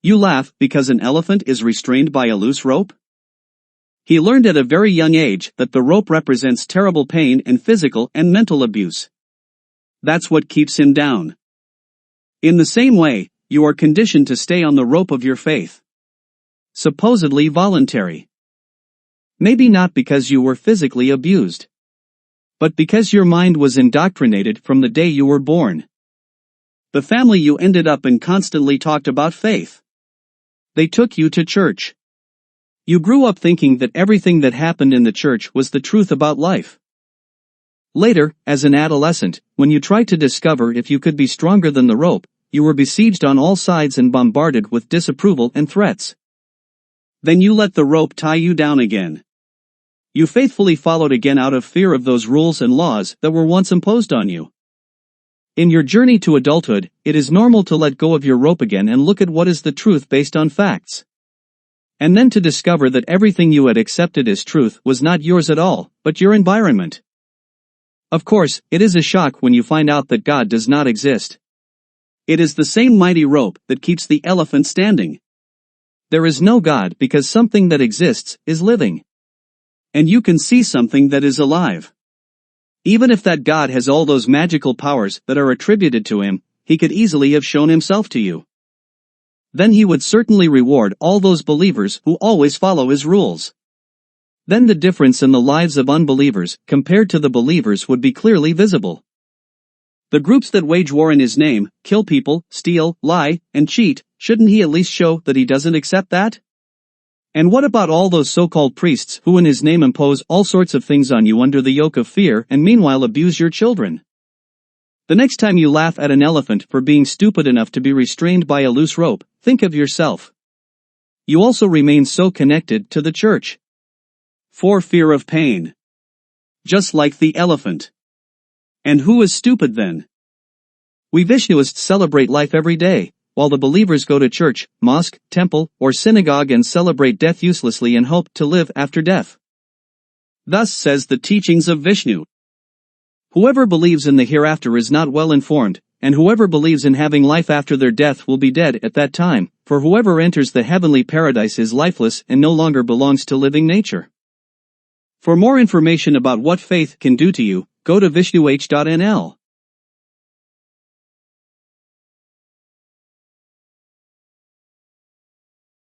You laugh because an elephant is restrained by a loose rope? He learned at a very young age that the rope represents terrible pain and physical and mental abuse. That's what keeps him down. In the same way, you are conditioned to stay on the rope of your faith. Supposedly voluntary. Maybe not because you were physically abused, but because your mind was indoctrinated from the day you were born. The family you ended up in constantly talked about faith. They took you to church. You grew up thinking that everything that happened in the church was the truth about life. Later, as an adolescent, when you tried to discover if you could be stronger than the rope, you were besieged on all sides and bombarded with disapproval and threats. Then you let the rope tie you down again. You faithfully followed again out of fear of those rules and laws that were once imposed on you. In your journey to adulthood, it is normal to let go of your rope again and look at what is the truth based on facts. And then to discover that everything you had accepted as truth was not yours at all, but your environment. Of course, it is a shock when you find out that God does not exist. It is the same mighty rope that keeps the elephant standing. There is no God because something that exists is living. And you can see something that is alive. Even if that God has all those magical powers that are attributed to him, he could easily have shown himself to you. Then he would certainly reward all those believers who always follow his rules. Then the difference in the lives of unbelievers compared to the believers would be clearly visible. The groups that wage war in his name, kill people, steal, lie, and cheat, shouldn't he at least show that he doesn't accept that? And what about all those so-called priests who in his name impose all sorts of things on you under the yoke of fear and meanwhile abuse your children? The next time you laugh at an elephant for being stupid enough to be restrained by a loose rope, think of yourself. You also remain so connected to the church. For fear of pain. Just like the elephant. And who is stupid then? We Vishnuists celebrate life every day, while the believers go to church, mosque, temple, or synagogue and celebrate death uselessly and hope to live after death. Thus says the teachings of Vishnu. Whoever believes in the hereafter is not well informed, and whoever believes in having life after their death will be dead at that time, for whoever enters the heavenly paradise is lifeless and no longer belongs to living nature. For more information about what faith can do to you, go to vishnuh.nl.